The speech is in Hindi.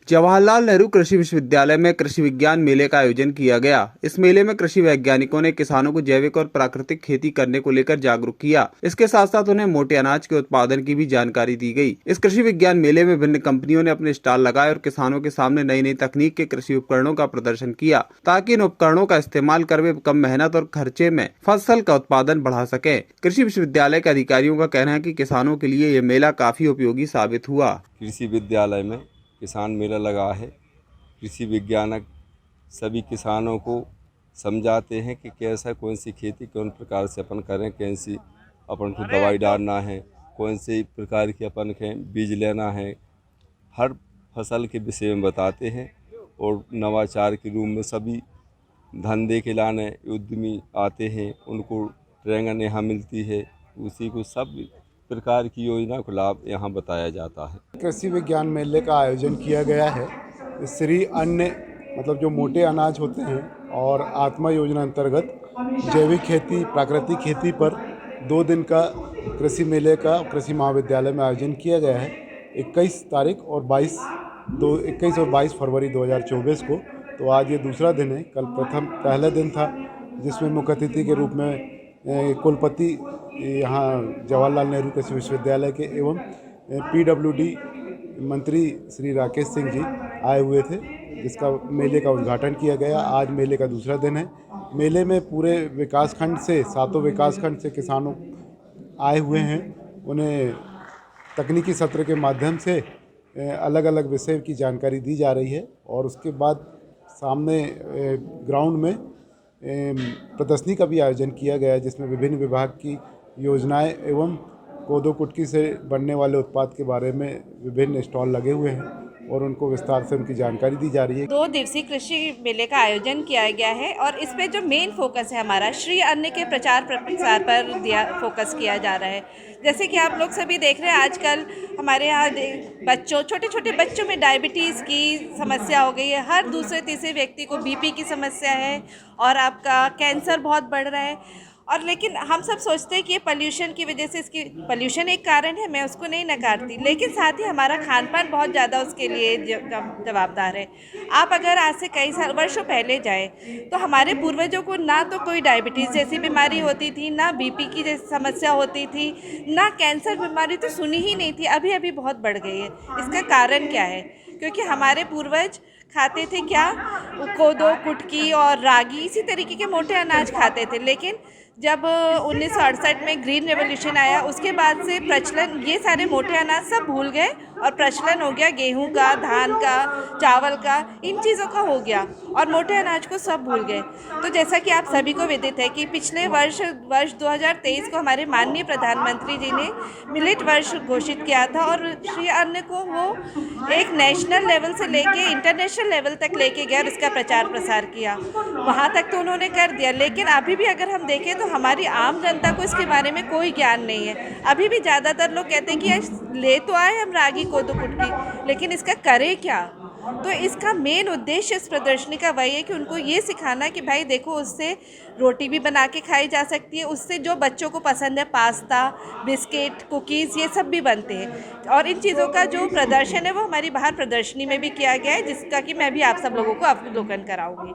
जवाहरलाल नेहरू कृषि विश्वविद्यालय में कृषि विज्ञान मेले का आयोजन किया गया। इस मेले में कृषि वैज्ञानिकों ने किसानों को जैविक और प्राकृतिक खेती करने को लेकर जागरूक किया। इसके साथ साथ उन्हें मोटे अनाज के उत्पादन की भी जानकारी दी गई। इस कृषि विज्ञान मेले में विभिन्न कंपनियों ने अपने स्टॉल लगाए और किसानों के सामने नई नई तकनीक के कृषि उपकरणों का प्रदर्शन किया, ताकि इन उपकरणों का इस्तेमाल कर वे कम मेहनत और खर्चे में फसल का उत्पादन बढ़ा सके। कृषि विश्वविद्यालय के अधिकारियों का कहना है कि किसानों के लिए ये मेला काफी उपयोगी साबित हुआ। कृषि विद्यालय में किसान मेला लगा है। कृषि वैज्ञानिक सभी किसानों को समझाते हैं कि कैसा कौन सी खेती कौन प्रकार से अपन करें, कैसी अपन को दवाई डालना है, कौन सी प्रकार की अपन के बीज लेना है, हर फसल के विषय में बताते हैं। और नवाचार के रूप में सभी धंधे के लाने उद्यमी आते हैं, उनको ट्रेनिंग यहाँ मिलती है, उसी को सब प्रकार की योजना को लाभ यहाँ बताया जाता है। कृषि विज्ञान मेले का आयोजन किया गया है। श्री अन्न मतलब जो मोटे अनाज होते हैं और आत्मा योजना अंतर्गत जैविक खेती प्राकृतिक खेती पर 2 दिन का कृषि मेले का कृषि महाविद्यालय में आयोजन किया गया है। 21 तारीख और 22 फरवरी 2024 को। तो आज ये दूसरा दिन है। कल पहला दिन था जिसमें मुख्य अतिथि के रूप में कुलपति यहाँ जवाहरलाल नेहरू कृषि विश्वविद्यालय के एवं PWD मंत्री श्री राकेश सिंह जी आए हुए थे, जिसका मेले का उद्घाटन किया गया। आज मेले का दूसरा दिन है। मेले में पूरे विकासखंड से 7 विकासखंड से किसानों आए हुए हैं। उन्हें तकनीकी सत्र के माध्यम से अलग अलग विषय की जानकारी दी जा रही है और उसके बाद सामने ग्राउंड में प्रदर्शनी का भी आयोजन किया गया है, जिसमें विभिन्न विभाग की योजनाएं एवं कोदो कुटकी से बनने वाले उत्पाद के बारे में विभिन्न स्टॉल लगे हुए हैं और उनको विस्तार से उनकी जानकारी दी जा रही है। 2 दिवसीय कृषि मेले का आयोजन किया गया है और इस पे जो मेन फोकस है हमारा श्री अन्न के प्रचार प्रसार पर फोकस किया जा रहा है। जैसे कि आप लोग सभी देख रहे हैं, आजकल हमारे यहाँ छोटे छोटे बच्चों में डायबिटीज़ की समस्या हो गई है। हर दूसरे तीसरे व्यक्ति को BP की समस्या है और आपका कैंसर बहुत बढ़ रहा है। और लेकिन हम सब सोचते हैं कि ये पोल्यूशन की वजह से, इसकी पोल्यूशन एक कारण है, मैं उसको नहीं नकारती, लेकिन साथ ही हमारा खान पान बहुत ज़्यादा उसके लिए जवाबदार है। आप अगर आज से कई साल वर्षों पहले जाए तो हमारे पूर्वजों को ना तो कोई डायबिटीज़ जैसी बीमारी होती थी, ना BP की जैसी समस्या होती थी, ना कैंसर बीमारी तो सुनी ही नहीं थी। अभी अभी बहुत बढ़ गई है। इसका कारण क्या है? क्योंकि हमारे पूर्वज खाते थे क्या, कोदो कुटकी और रागी, इसी तरीके के मोटे अनाज खाते थे। लेकिन जब 1968 में ग्रीन रेवोल्यूशन आया, उसके बाद से प्रचलन, ये सारे मोटे अनाज सब भूल गए और प्रचलन हो गया गेहूं का, धान का, चावल का, इन चीज़ों का हो गया और मोटे अनाज को सब भूल गए। तो जैसा कि आप सभी को विदित है कि पिछले वर्ष 2023 को हमारे माननीय प्रधानमंत्री जी ने मिलेट वर्ष घोषित किया था और श्री अन्न को वो एक नेशनल लेवल से लेके इंटरनेशनल लेवल तक लेके गया और इसका प्रचार प्रसार किया। वहाँ तक तो उन्होंने कर दिया, लेकिन अभी भी अगर हम देखें तो हमारी आम जनता को इसके बारे में कोई ज्ञान नहीं है। अभी भी ज़्यादातर लोग कहते हैं कि ले तो आए हम रागी कोदो कुटकी, लेकिन इसका करें क्या? तो इसका मेन उद्देश्य इस प्रदर्शनी का वही है कि उनको ये सिखाना कि भाई देखो, उससे रोटी भी बना के खाई जा सकती है, उससे जो बच्चों को पसंद है पास्ता, बिस्किट, कुकीज़, ये सब भी बनते हैं। और इन चीज़ों का जो प्रदर्शन है वो हमारी बाहर प्रदर्शनी में भी किया गया है, जिसका कि मैं भी आप सब लोगों को अवलोकन कराऊंगी।